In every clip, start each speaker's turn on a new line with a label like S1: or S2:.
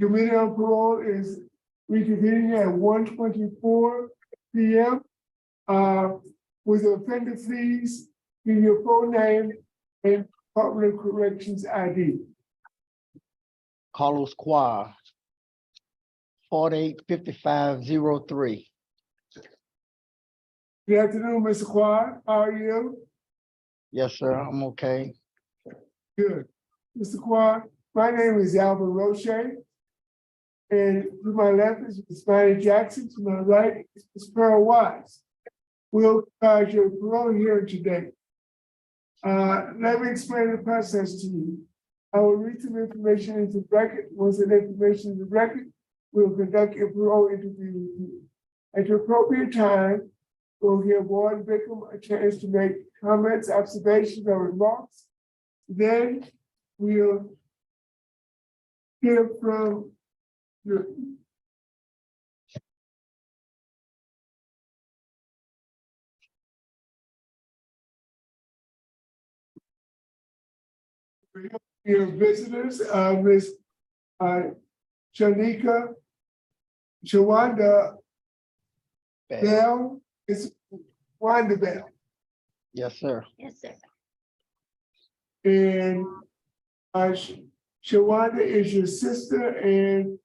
S1: Committee on Parole is reconvening at 1:24 p.m. With offender fees, give your full name and Department of Corrections ID.
S2: Carlos Quire, 485503.
S1: Good afternoon, Mr. Quad. How are you?
S2: Yes, sir, I'm okay.
S1: Good. Mr. Quad, my name is Albert Roche. And to my left is Ms. Manny Jackson. To my right is Ms. Pearl Wise. We'll provide your parole hearing today. Let me explain the process to you. I will read some information into the record. Once the information is in the record, we'll conduct a parole interview with you. At the appropriate time, we'll give Warden Bickham a chance to make comments, observations, or remarks. Then we'll hear from your visitors, Ms. Shanika Shawanda Bell. It's Wanda Bell.
S2: Yes, sir.
S3: Yes, sir.
S1: And Shawanda is your sister and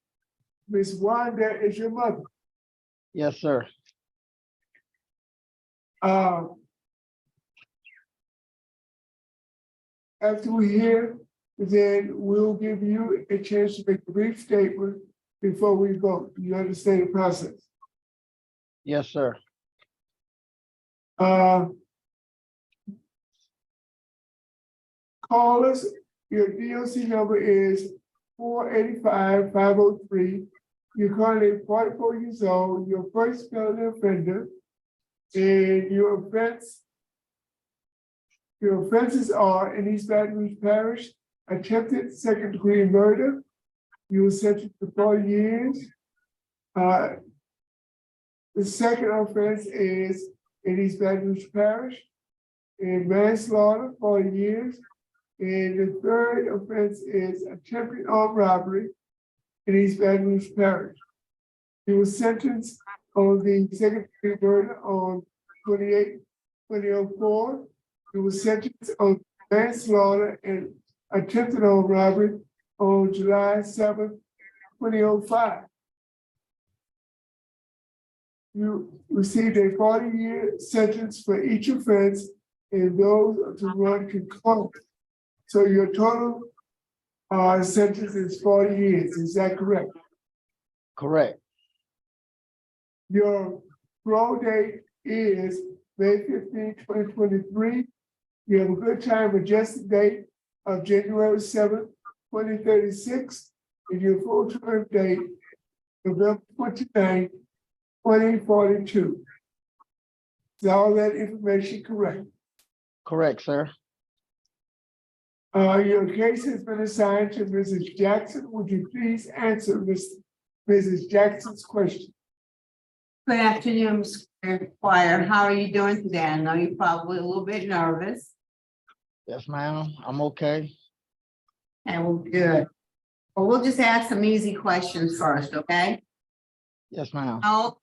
S1: Miss Wanda is your mother.
S2: Yes, sir.
S1: After we hear, then we'll give you a chance to make a brief statement before we vote. You understand the process?
S2: Yes, sir.
S1: Call us. Your DOC number is 485-503. You're currently 44 years old. Your first felony offender, and your offenses are in East Baton Rouge Parish, attempted second-degree murder. You were sentenced to 4 years. The second offense is in East Baton Rouge Parish, and manslaughter, 4 years. And the third offense is attempted armed robbery in East Baton Rouge Parish. He was sentenced on the second-degree murder on 28/2004. He was sentenced on manslaughter and attempted armed robbery on July 7th, 2005. You received a 40-year sentence for each offense, and those are to run concurrent. So your total sentence is 40 years. Is that correct?
S2: Correct.
S1: Your parole date is May 15, 2023. You have a good time adjusted date of January 7th, 2036, and your full term date, November 29th, 2042. Is all that information correct?
S2: Correct, sir.
S1: Your case has been assigned to Mrs. Jackson. Would you please answer Mrs. Jackson's question?
S3: Good afternoon, Mr. Quire. How are you doing today? I know you're probably a little bit nervous.
S2: Yes, ma'am. I'm okay.
S3: And we're good. Well, we'll just ask some easy questions first, okay?
S2: Yes, ma'am.
S3: How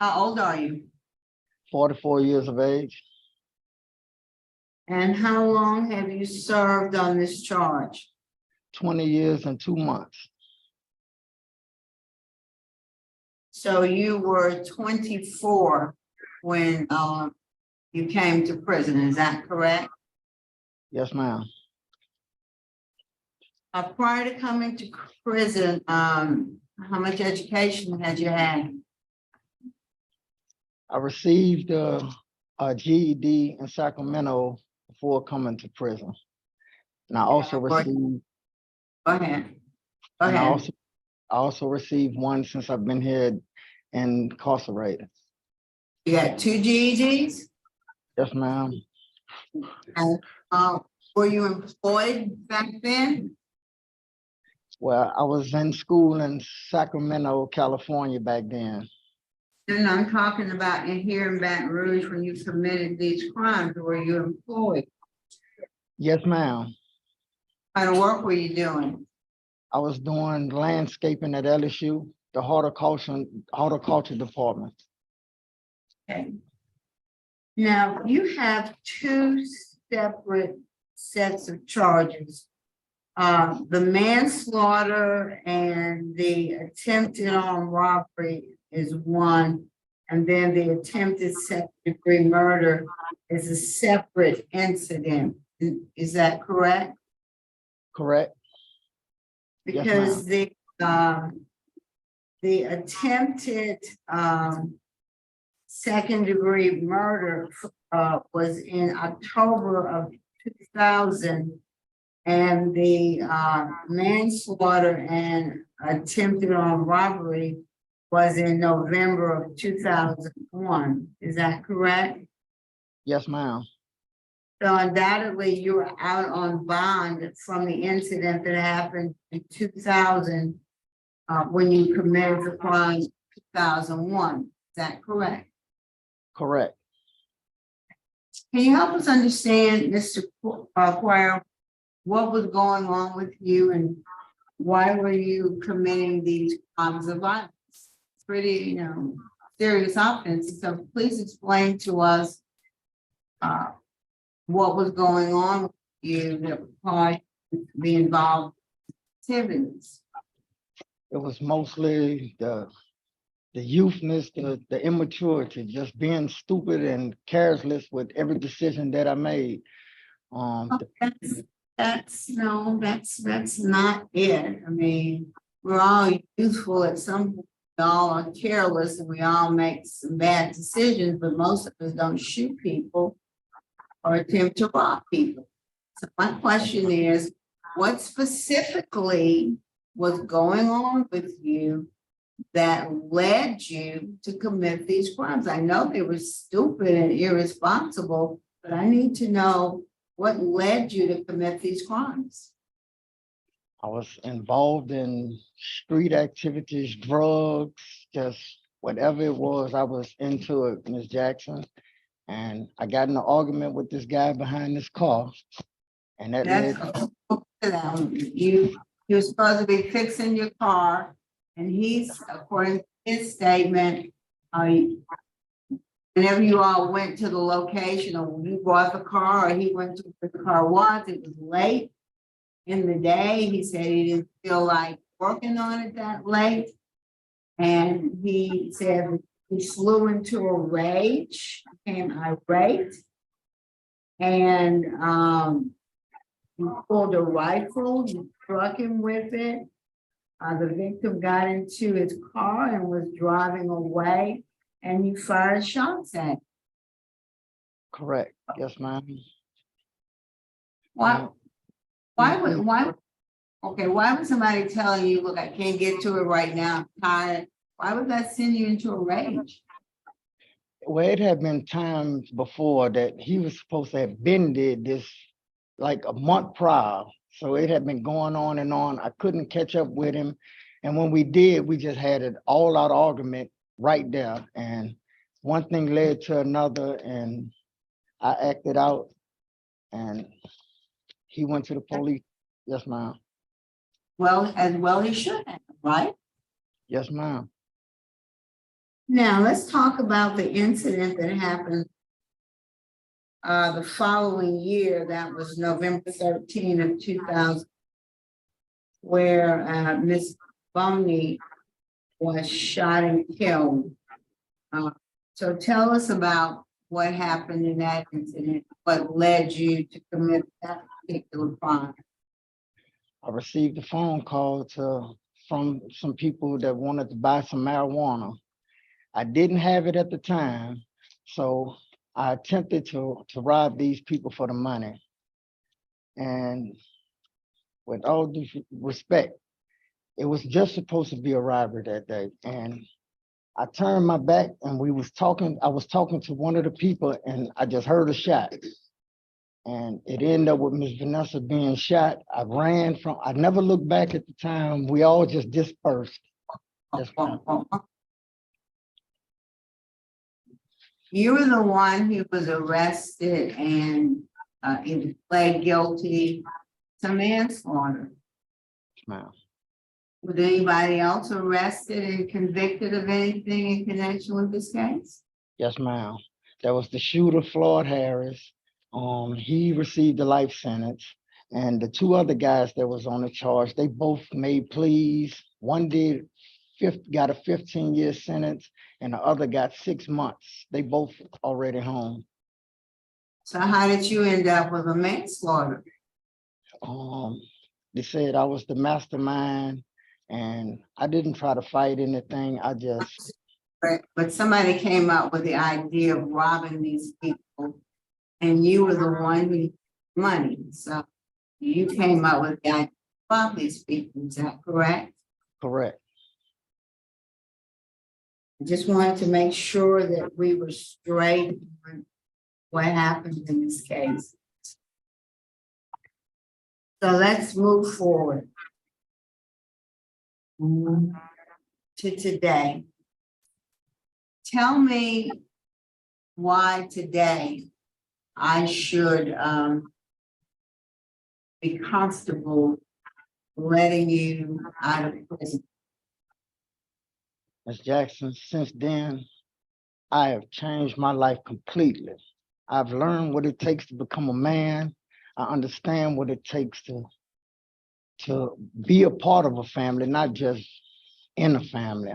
S3: old are you?
S2: 44 years of age.
S3: And how long have you served on this charge?
S2: 20 years and 2 months.
S3: So you were 24 when you came to prison, is that correct?
S2: Yes, ma'am.
S3: Prior to coming to prison, how much education had you had?
S2: I received a GED in Sacramento before coming to prison. And I also received.
S3: Go ahead. Go
S2: And
S3: ahead.
S2: I also received one since I've been here incarcerated.
S3: You got 2 GEDs?
S2: Yes, ma'am.
S3: And were you employed back then?
S2: Well, I was in school in Sacramento, California back then.
S3: And I'm talking about in here in Baton Rouge when you committed these crimes. Were you employed?
S2: Yes, ma'am.
S3: What kind of work were you doing?
S2: I was doing landscaping at LSU, the horticulture department.
S3: Okay. Now, you have two separate sets of charges. The manslaughter and the attempted armed robbery is one, and then the attempted second-degree murder is a separate incident. Is that correct?
S2: Correct? Yes,
S3: Because the attempted second-degree murder was in October of 2000, and the manslaughter and attempted armed robbery was in November of 2001. Is that correct?
S2: Yes, ma'am.
S3: So undoubtedly, you were out on bond from the incident that happened in 2000 when you committed the crime in 2001. Is that correct?
S2: Correct.
S3: Can you help us understand, Mr. Quire, what was going on with you and why were you committing these crimes of violence? It's pretty, serious offense. So please explain to us what was going on with you that caused you to be involved in activities.
S2: It was mostly the youthness, the immaturity, just being stupid and careless with every decision that I made.
S3: That's not it. I mean, we're all youthful at some point. We all are careless and we all make some bad decisions, but most of us don't shoot people or attempt to rob people. So my question is, what specifically was going on with you that led you to commit these crimes? I know they were stupid and irresponsible, but I need to know what led you to commit these crimes.
S2: I was involved in street activities, drugs, just whatever it was, I was into it, Ms. Jackson. And I got in an argument with this guy behind this car. And that led
S3: You're supposed to be fixing your car, and he's, according to his statement, whenever you all went to the location or you bought the car or he went to where the car was, it was late in the day. He said he didn't feel like working on it that late. And he said he flew into a rage, became irate, and he pulled a rifle, he struck him with it. The victim got into his car and was driving away, and you fired shots at him.
S2: correct. Yes, ma'am.
S3: Why would somebody telling you, look, I can't get to it right now, I'm tired? Why would that send you into a rage?
S2: Well, it had been times before that he was supposed to have been did this like a month prior. So it had been going on and on. I couldn't catch up with him. And when we did, we just had an all-out argument right there. And one thing led to another, and I acted out, and he went to the police. Yes, ma'am.
S3: Well, as well he should have, right?
S2: Yes, ma'am.
S3: Now, let's talk about the incident that happened the following year. That was November 13 of 2000, where Ms. Boney was shot and killed. So tell us about what happened in that incident, what led you to commit that particular crime.
S2: I received a phone call from some people that wanted to buy some marijuana. I didn't have it at the time, so I attempted to rob these people for the money. And with all due respect, it was just supposed to be a robbery that day. And I turned my back and I was talking to one of the people and I just heard a shot. And it ended up with Miss Vanessa being shot. I never looked back at the time. We all just dispersed.
S3: You were the one who was arrested and he pled guilty to manslaughter.
S2: Ma'am.
S3: Was anybody else arrested and convicted of anything in connection with this case?
S2: Yes, ma'am. There was the shooter, Floyd Harris. He received a life sentence. And the two other guys that was on the charge, they both made pleas. One got a 15-year sentence, and the other got 6 months. They both already home.
S3: So how did you end up with a manslaughter?
S2: They said I was the mastermind, and I didn't try to fight anything. I just,
S3: But somebody came up with the idea of robbing these people, and you were the one who needed money. So you came up with the idea to rob these people. Is that correct?
S2: correct.
S3: I just wanted to make sure that we were straight on what happened in this case. So let's move forward to today. Tell me why today I should be comfortable letting you out of prison.
S2: Ms. Jackson, since then, I have changed my life completely. I've learned what it takes to become a man. I understand what it takes to be a part of a family, not just in a family.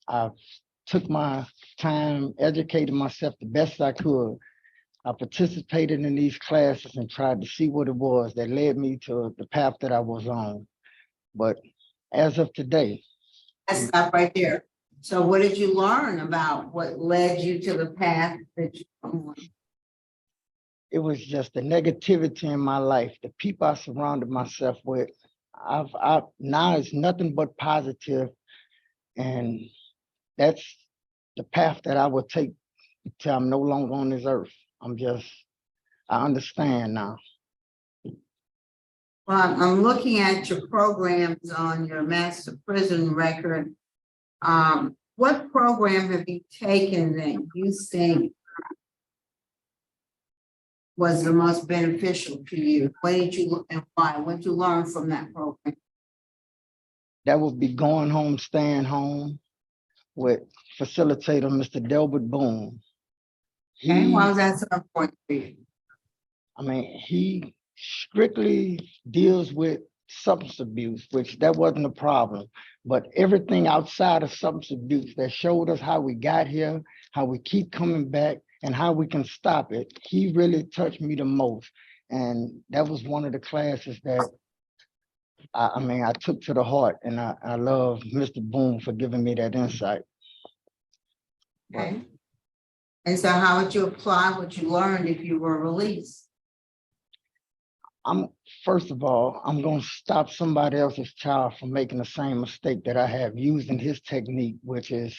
S2: I've took my time, educated myself the best I could. I participated in these classes and tried to see what it was that led me to the path that I was on. But as of today,
S3: Let's stop right there. So what did you learn about what led you to the path that you're on?
S2: it was just the negativity in my life, the people I surrounded myself with. Now it's nothing but positive, and that's the path that I would take till I'm no longer on this earth. I understand now.
S3: Well, I'm looking at your programs on your master prison record. What program have you taken that you think was the most beneficial to you? What did you and why? What did you learn from that program?
S2: That would be going home, staying home with facilitator, Mr. Delbert Boone.
S3: And why was that so important for you?
S2: He strictly deals with substance abuse, which that wasn't a problem, but everything outside of substance abuse that showed us how we got here, how we keep coming back, and how we can stop it, he really touched me the most. And that was one of the classes that I took to the heart, and I love Mr. Boone for giving me that insight.
S3: Okay. And so how would you apply what you learned if you were released?
S2: First of all, I'm going to stop somebody else's child from making the same mistake that I have using his technique, which is.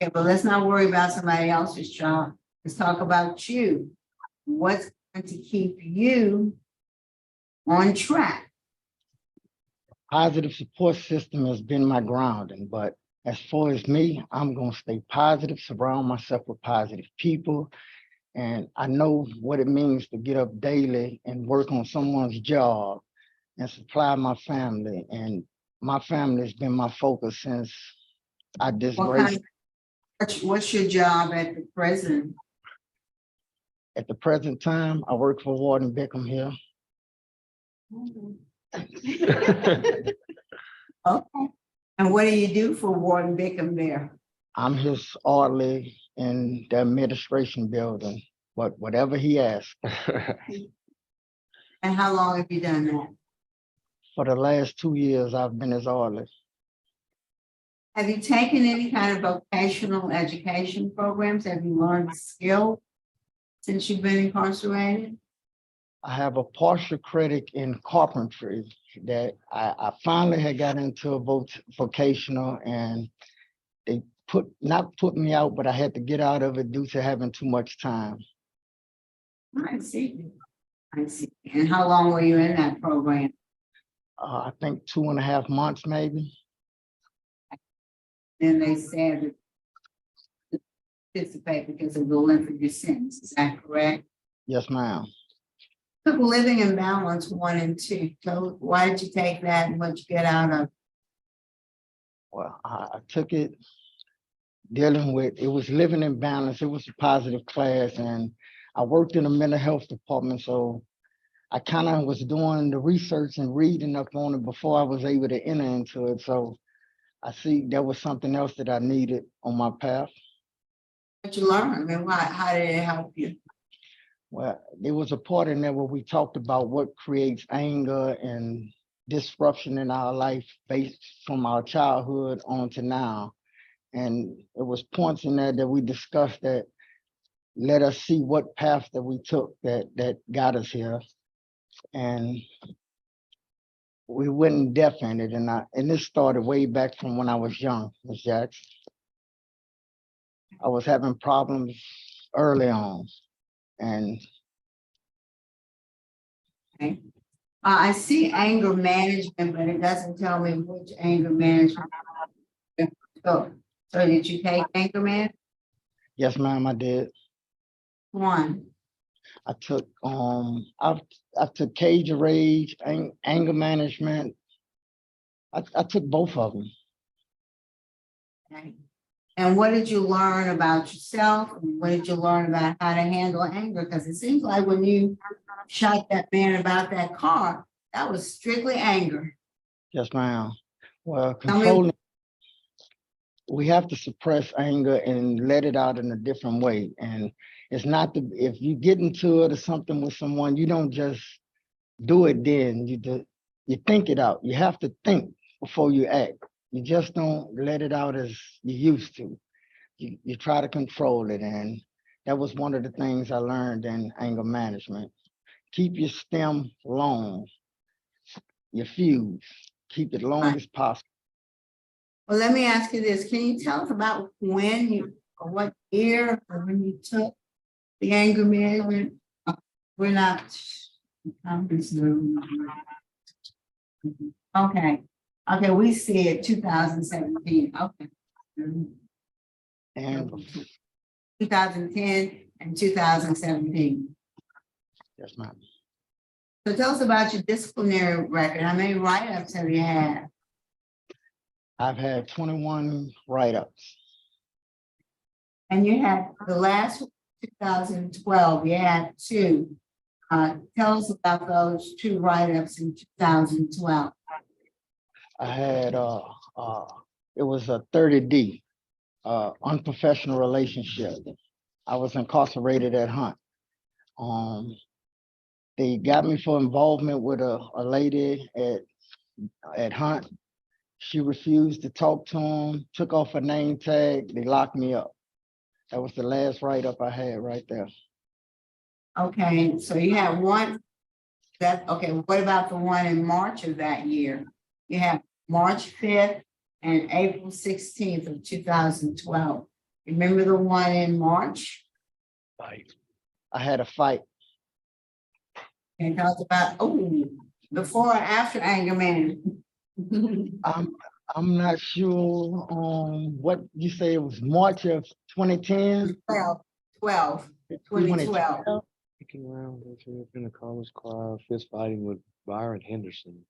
S3: Okay, but let's not worry about somebody else's child. Let's talk about you. What's going to keep you on track?
S2: Positive support system has been my grounding, but as far as me, I'm going to stay positive, surround myself with positive people. And I know what it means to get up daily and work on someone's job and supply my family. And my family has been my focus since I disgraced.
S3: What's your job at the prison?
S2: At the present time, I work for Warden Bickham here.
S3: Okay. And what do you do for Warden Bickham there?
S2: I'm his orderly in the administration building, but whatever he asks.
S3: And how long have you done that?
S2: For the last 2 years, I've been his orderly.
S3: Have you taken any kind of vocational education programs? Have you learned skill since you've been incarcerated?
S2: I have a partial credit in carpentry that I finally had got into a vocational, and they not put me out, but I had to get out of it due to having too much time.
S3: I see. I see. And how long were you in that program?
S2: I think 2.5 months, maybe.
S3: Then they said that participate because of the length of your sentence. Is that correct?
S2: Yes, ma'am.
S3: Living in Balance 1 and 2. So why did you take that and what did you get out of it?
S2: Well, I took it dealing with, it was living in balance. It was a positive class, and I worked in the mental health department. So I kind of was doing the research and reading up on it before I was able to enter into it. So I see there was something else that I needed on my path.
S3: What you learn? I mean, why, how did it help you?
S2: Well, there was a part in there where we talked about what creates anger and disruption in our life based from our childhood on to now. And it was points in there that we discussed that let us see what path that we took that got us here. And we went in depth in it. And this started way back from when I was young, Ms. Jackson. I was having problems early on. And
S3: Okay. I see anger management, but it doesn't tell me which anger management. So did you take anger management?
S2: yes, ma'am, I did.
S3: One.
S2: I took I took cage of rage, anger management. I took both of them.
S3: Okay. And what did you learn about yourself? What did you learn about how to handle anger? Because it seems like when you shot that man about that car, that was strictly anger.
S2: Yes, ma'am. Well, controlling, we have to suppress anger and let it out in a different way. And it's not the, if you get into it or something with someone, you don't just do it then. You think it out. You have to think before you act. You just don't let it out as you used to. You try to control it. And that was one of the things I learned in anger management. Keep your stem long, your fuse, keep it long as possible.
S3: Well, let me ask you this. Can you tell us about when you, or what year, or when you took the anger management? We're not. Okay. Okay, we see it 2017. Okay.
S2: And
S3: 2010 and 2017.
S2: yes, ma'am.
S3: So tell us about your disciplinary record. How many write-ups have you had?
S2: I've had 21 write-ups.
S3: And you had the last 2012, you had 2. Tell us about those 2 write-ups in 2012.
S2: I had it was a 30D, unprofessional relationship. I was incarcerated at Hunt. They got me for involvement with a lady at Hunt. She refused to talk to him, took off her name tag, they locked me up. That was the last write-up I had right there.
S3: Okay, so you had one, okay, what about the one in March of that year? You have March 5th and April 16th of 2012. Remember the one in March?
S2: Fight. I had a fight.
S3: And tell us about, before or after anger management?
S2: I'm not sure what you say. It was March of 2010.
S3: 2012.
S4: Kicking around in the college choir, fist fighting with Byron Henderson.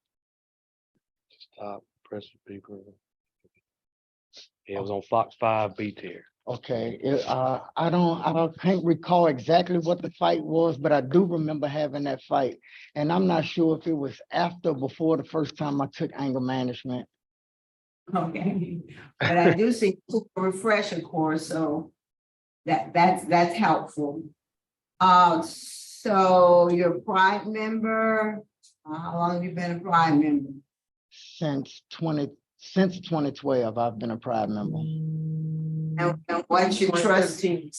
S4: Stop pressing people. Yeah, it was on Fox 5 B-Tier.
S2: Okay, I can't recall exactly what the fight was, but I do remember having that fight. And I'm not sure if it was after or before the first time I took anger management.
S3: Okay, but I do see a refresher course, so that's helpful. So you're a Pride member. How long have you been a Pride member?
S2: Since 2012, I've been a Pride member.
S3: And what's your trustee?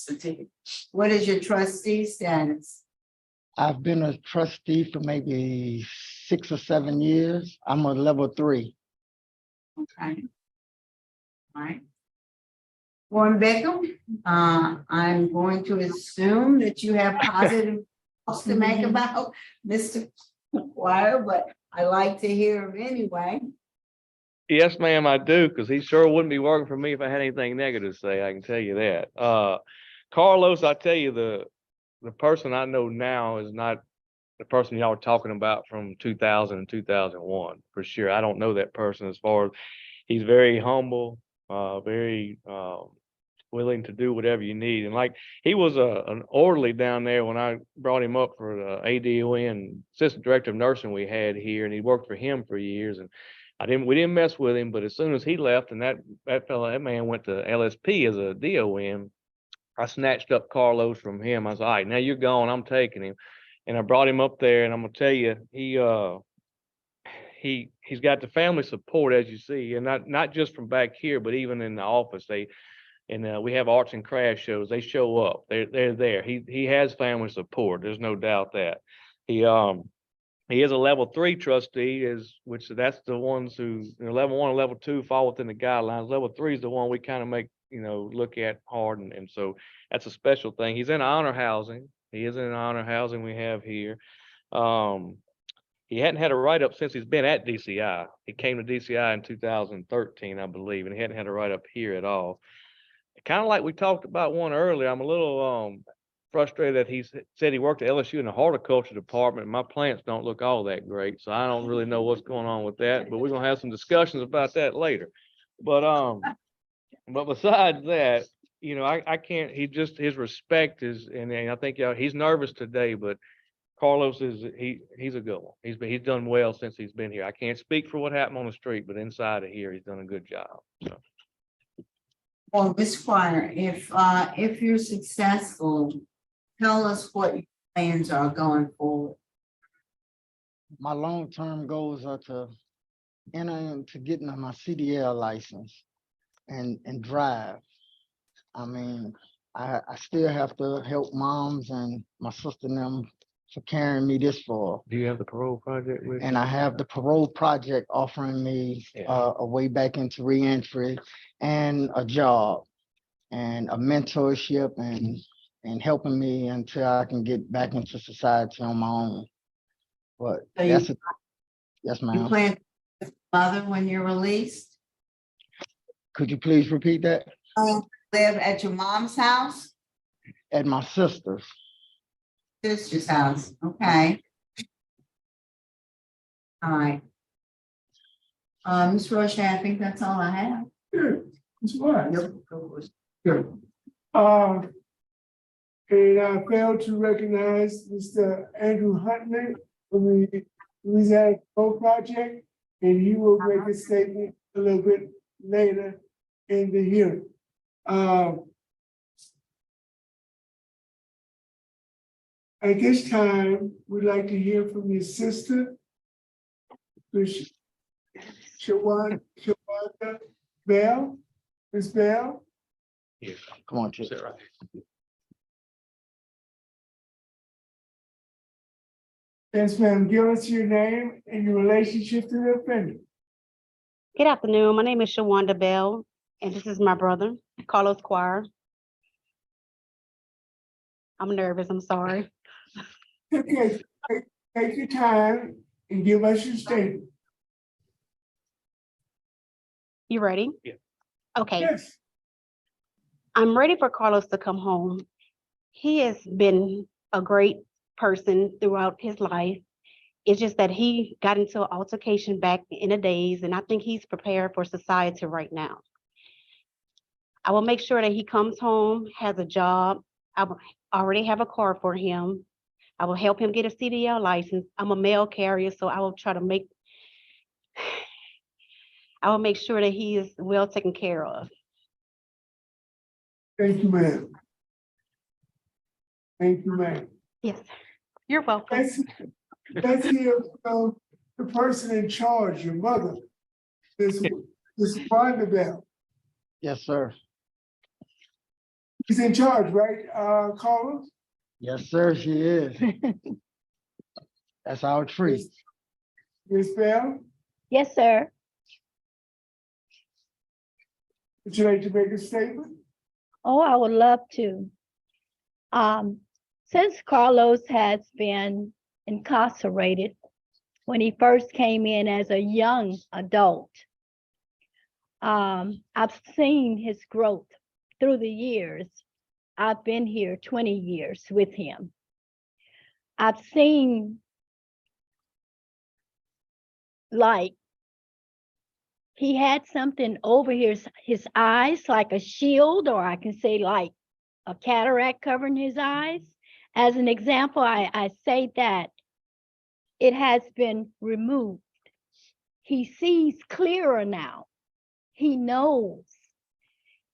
S3: What is your trustee status?
S2: I've been a trustee for maybe 6 or 7 years. I'm a level 3.
S3: Okay. All right. Warren Beckham, I'm going to assume that you have positive thoughts to make about Mr. Quire, but I like to hear him anyway.
S4: Yes, ma'am, I do, because he sure wouldn't be working for me if I had anything negative to say. I can tell you that. Carlos, I tell you, the person I know now is not the person y'all were talking about from 2000 and 2001, for sure. I don't know that person as far as he's very humble, very willing to do whatever you need. And like, he was an orderly down there when I brought him up for the ADON, assistant director of nursing we had here, and he worked for him for years. And we didn't mess with him, but as soon as he left and that man went to LSP as a DON, I snatched up Carlos from him. I was all right, now you're gone, I'm taking him. And I brought him up there, and I'm gonna tell you, he's got the family support, as you see, and not just from back here, but even in the office. We have arts and crafts shows. They show up. They're there. He has family support. There's no doubt that. He is a level 3 trustee, which that's the ones who, level 1 and level 2 fall within the guidelines. Level 3 is the one we kind of make, look at hard, and so that's a special thing. He's in honor housing. He is in honor housing we have here. He hadn't had a write-up since he's been at DCI. He came to DCI in 2013, I believe, and he hadn't had a write-up here at all. Kind of like we talked about one earlier, I'm a little frustrated that he said he worked at LSU in the horticulture department. My plants don't look all that great, so I don't really know what's going on with that, but we're gonna have some discussions about that later. But besides that, I can't, his respect is, and I think he's nervous today, but Carlos he's a good one. He's done well since he's been here. I can't speak for what happened on the street, but inside of here, he's done a good job. So.
S3: Well, Ms. Quire, if you're successful, tell us what your plans are going forward.
S2: My long-term goals are to enter into getting my CDL license and drive. I mean, I still have to help moms and my sister and them for carrying me this far.
S4: Do you have the parole project with you?
S2: And I have the parole project offering me a way back into reentry and a job and a mentorship and helping me until I can get back into society on my own. But
S3: So
S2: yes,
S3: you
S2: ma'am.
S3: plan to be a mother when you're released?
S2: Could you please repeat that?
S3: Live at your mom's house?
S2: At my sister's.
S3: Sister's house, okay. All right. Ms. Roche, I think that's all I have.
S1: Good. That's what? Good. And I failed to recognize Mr. Andrew Huntley from the Louisiana Parole Project, and he will make a statement a little bit later in the hearing. At this time, we'd like to hear from your sister, Shawanda Bell. Ms. Bell?
S4: Yes.
S2: Come on, Chip.
S4: Sit right.
S1: Yes, ma'am. Give us your name and your relationship to the offender.
S5: Good afternoon. My name is Shawanda Bell, and this is my brother, Carlos Quire. I'm nervous, I'm sorry.
S1: Okay, take your time and give us your statement.
S5: You ready?
S4: Yeah.
S5: Okay,
S1: Yes.
S5: I'm ready for Carlos to come home. He has been a great person throughout his life. It's just that he got into an altercation back in the days, and I think he's prepared for society right now. I will make sure that he comes home, has a job. I will already have a car for him. I will help him get a CDL license. I'm a mail carrier, so I will try to make sure that he is well taken care of.
S1: Thank you, ma'am. Thank you, ma'am.
S5: Yes, you're welcome.
S1: Let's hear from the person in charge, your mother, Ms. Wanda Bell.
S2: Yes, sir.
S1: She's in charge, right, Carlos?
S2: Yes, sir, she is. That's our treat.
S1: Ms. Bell,
S6: Yes, sir.
S1: would you like to make a statement?
S6: Oh, I would love to. Since Carlos has been incarcerated, when he first came in as a young adult, I've seen his growth through the years. I've been here 20 years with him. I've seen like He had something over his eyes, like a shield, or I can say like a cataract covering his eyes. As an example, I say that it has been removed. He sees clearer now. He knows.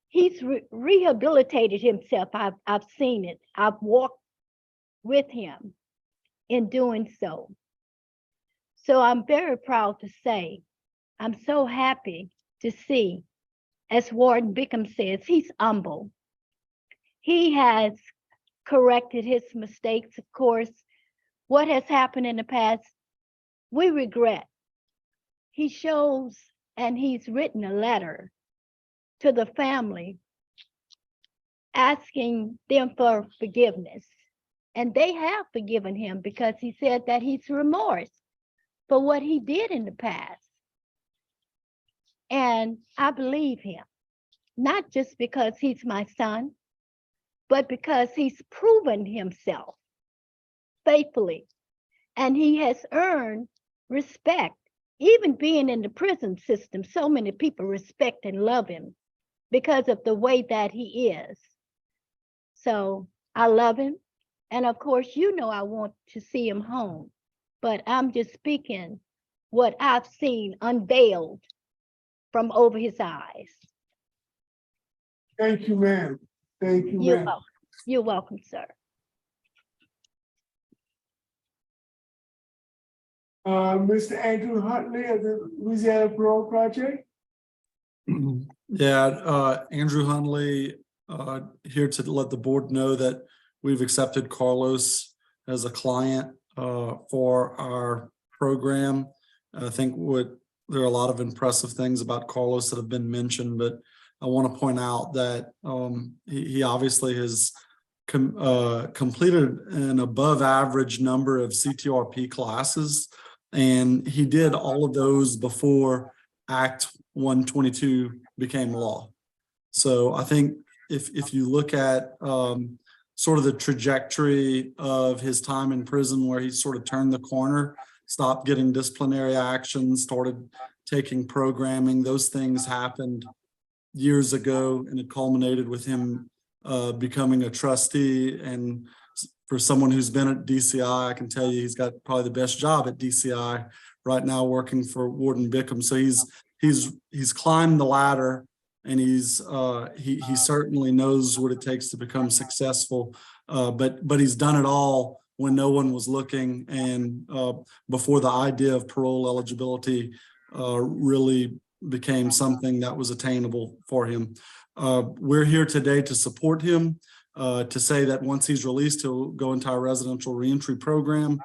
S6: He's rehabilitated himself. I've seen it. I've walked with him in doing so. So I'm very proud to say, I'm so happy to see, as Warden Bickham says, he's humble. He has corrected his mistakes, of course. What has happened in the past, we regret. He shows, and he's written a letter to the family asking them for forgiveness. And they have forgiven him because he said that he's remorse for what he did in the past. And I believe him, not just because he's my son, but because he's proven himself faithfully. And he has earned respect. Even being in the prison system, so many people respect and love him because of the way that he is. So I love him. And of course, you know, I want to see him home, but I'm just speaking what I've seen unveiled from over his eyes.
S1: Thank you, ma'am. Thank you,
S6: You're
S1: ma'am.
S6: welcome. You're welcome, sir.
S1: Mr. Andrew Huntley of the Louisiana Parole Project.
S7: Yeah, Andrew Huntley, here to let the board know that we've accepted Carlos as a client for our program. I think there are a lot of impressive things about Carlos that have been mentioned, but I want to point out that he obviously has completed an above average number of CTRP classes, and he did all of those before Act 122 became law. So I think if you look at sort of the trajectory of his time in prison, where he sort of turned the corner, stopped getting disciplinary action, started taking programming, those things happened years ago, and it culminated with him becoming a trustee. And for someone who's been at DCI, I can tell you he's got probably the best job at DCI right now, working for Warden Bickham. So he's climbed the ladder, and he certainly knows what it takes to become successful. But he's done it all when no one was looking, and before the idea of parole eligibility really became something that was attainable for him. We're here today to support him, to say that once he's released, he'll go into our residential reentry program.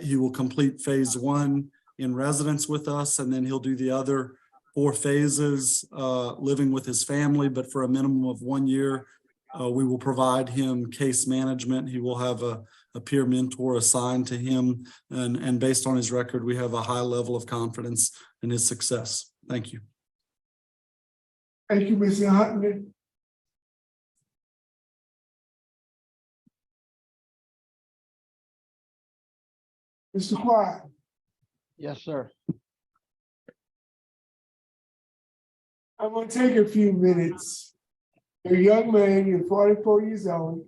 S7: He will complete phase 1 in residence with us, and then he'll do the other 4 phases living with his family, but for a minimum of 1 year. We will provide him case management. He will have a peer mentor assigned to him, and based on his record, we have a high level of confidence in his success. Thank you.
S1: Thank you, Mr. Huntley. Mr. Quire.
S2: Yes, sir.
S1: I'm gonna take a few minutes. You're a young man, you're 44 years old.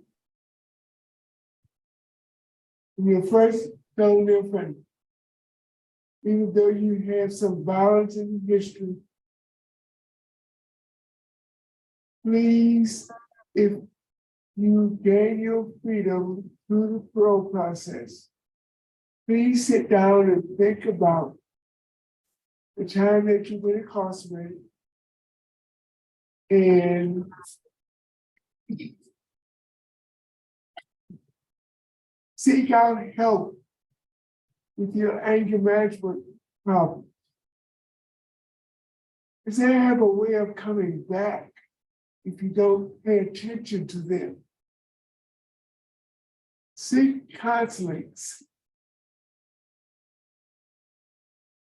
S1: You're first known their friend. Even though you have some violence in your history, please, if you gain your freedom through the parole process, please sit down and think about the time that you've been incarcerated and seek out help with your anger management problem. Because they have a way of coming back if you don't pay attention to them. Seek counseling.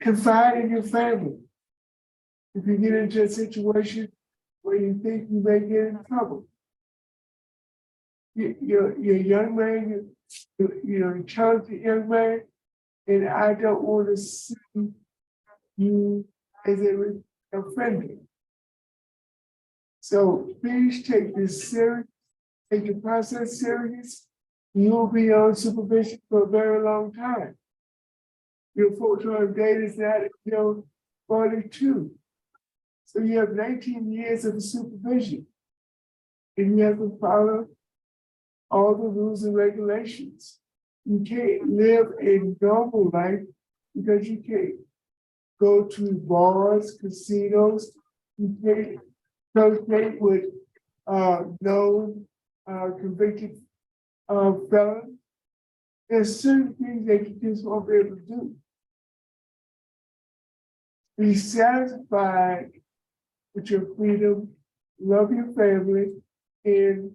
S1: Confide in your family. If you get into a situation where you think you may get in trouble. You're a young man, you're a talented young man, and I don't want to see you as a offended. So please take this serious, take the process serious. You'll be on supervision for a very long time. Your full-term date is not until 42. So you have 19 years of supervision. And you have to follow all the rules and regulations. You can't live a normal life because you can't go to bars, casinos, you can't associate with known convicted felons. There's certain things that you just won't be able to do. Be satisfied with your freedom, love your family, and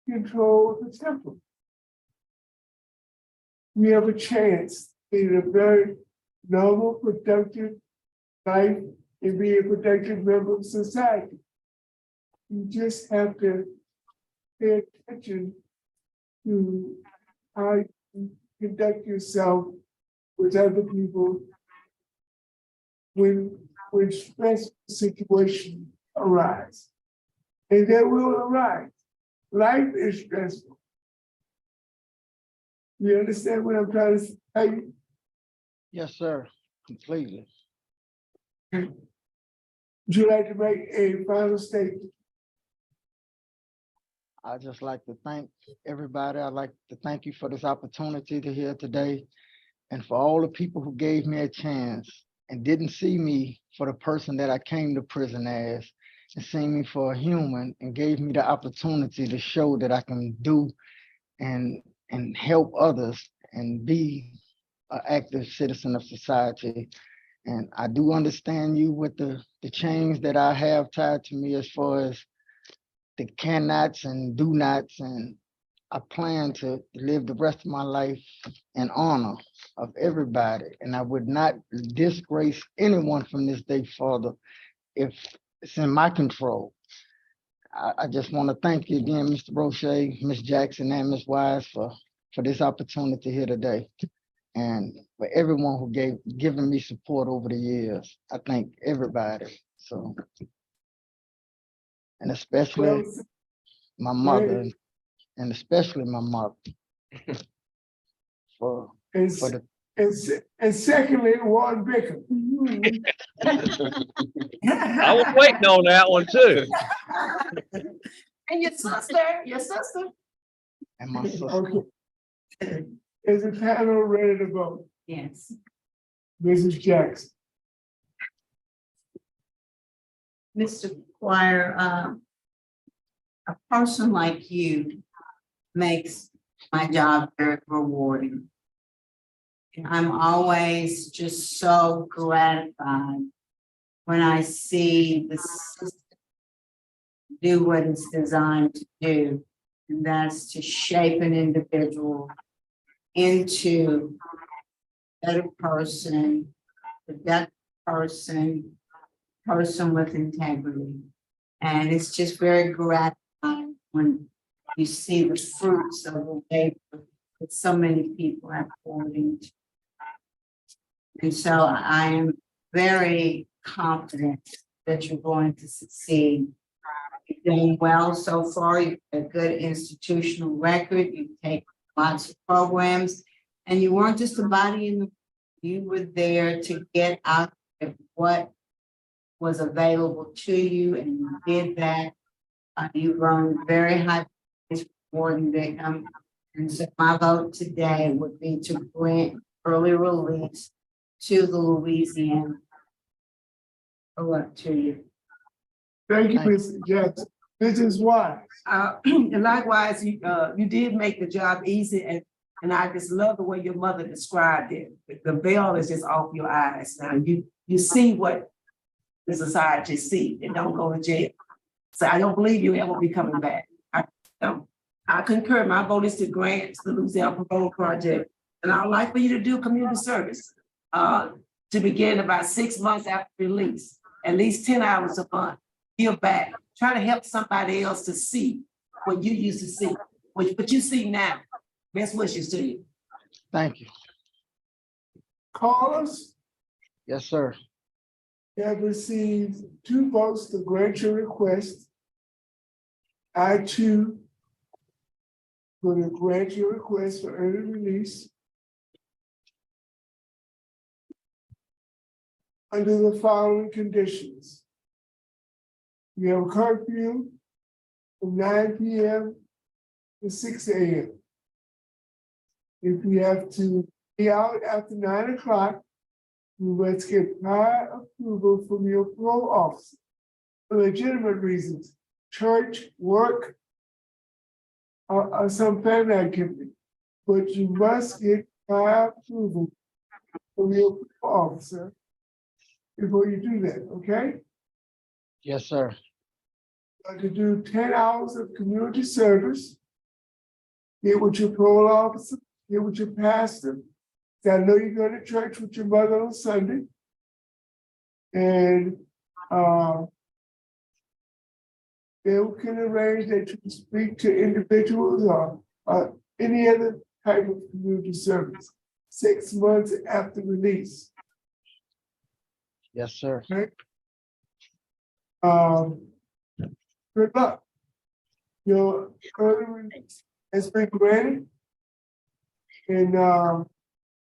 S1: control the temple. We have a chance in a very normal, productive life and be a productive member of society. You just have to pay attention to how you conduct yourself with other people when stressful situations arise. And they will arise. Life is stressful. You understand what I'm trying to tell you?
S2: Yes, sir, completely.
S1: Would you like to make a final statement?
S2: I'd just like to thank everybody. I'd like to thank you for this opportunity to hear today, and for all the people who gave me a chance and didn't see me for the person that I came to prison as, and seen me for a human, and gave me the opportunity to show that I can do and help others and be an active citizen of society. And I do understand you with the chains that I have tied to me as far as the cannots and do nots, and I plan to live the rest of my life in honor of everybody. And I would not disgrace anyone from this day further if it's in my control. I just want to thank you again, Mr. Roche, Ms. Jackson, and Ms. Wise for this opportunity here today. And for everyone who given me support over the years. I thank everybody. So, and especially my mother, and especially my mother for the.
S1: And secondly, Warden Baker.
S4: I was waiting on that one too.
S3: And your sister,
S2: And my sister.
S1: Okay. Is the panel ready to vote?
S3: Yes.
S1: Mrs. Jackson.
S3: Mr. Quire, a person like you makes my job very rewarding. And I'm always just so gratified when I see the system do what it's designed to do, and that's to shape an individual into a better person, that person with integrity. And it's just very gratifying when you see the fruits of the labor that so many people have poured into. And so I am very confident that you're going to succeed. You've done well so far. You've got a good institutional record. You've taken lots of programs, and you weren't just a body in the, you were there to get out of what was available to you, and you did that. You earned very high praise for Warden victim. And so my vote today would be to grant early release to the Louisiana. Or up to you.
S1: Thank you, Mr. Jackson. This is why.
S8: And likewise, you did make the job easy, and I just love the way your mother described it. The veil is just off your eyes now. You see what the society see and don't go to jail. So I don't believe you ever be coming back. I concur. My vote is to grant the Louisiana Parole Project, and I'd like for you to do community service to begin about 6 months after release, at least 10 hours a month. Give back. Try to help somebody else to see what you used to see, what you see now. Best wishes to you.
S2: Thank you.
S1: Call us.
S2: Yes, sir.
S1: You have received 2 votes to grant your request. I too going to grant your request for early release under the following conditions. You have a curfew from 9 p.m. to 6 a.m. If you have to be out after 9 o'clock, you must get prior approval from your parole officer for legitimate reasons, church, work, or some family activity. But you must get prior approval from your parole officer before you do that, okay?
S2: Yes, sir.
S1: To do 10 hours of community service, get with your parole officer, get with your pastor. I know you go to church with your mother on Sunday. And they can arrange that you speak to individuals or any other type of community service 6 months after release.
S2: Yes, sir.
S1: Okay. Good luck. Your early release has been granted. And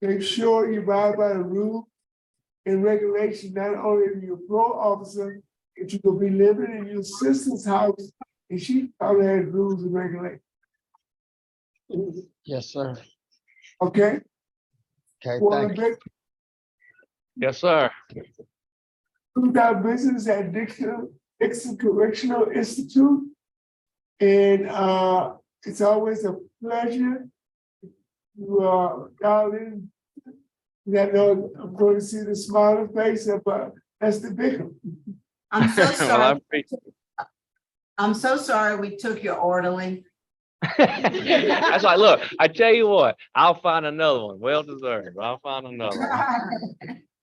S1: make sure you abide by the rule and regulation, not only of your parole officer, but you will be living in your sister's house, and she probably has rules and regulations.
S2: Yes, sir.
S1: Okay?
S2: Okay,
S1: Well,
S2: thank you.
S4: Yes, sir.
S1: Our business at Dixon Correctional Institute. And it's always a pleasure to dial in. That know I'm going to see the smiling face of Esther Bickham.
S3: I'm so
S4: Well, I
S3: sorry.
S4: appreciate-
S3: I'm so sorry we took your orderly.
S4: That's like, look, I tell you what, I'll find another one. Well deserved. I'll find another one.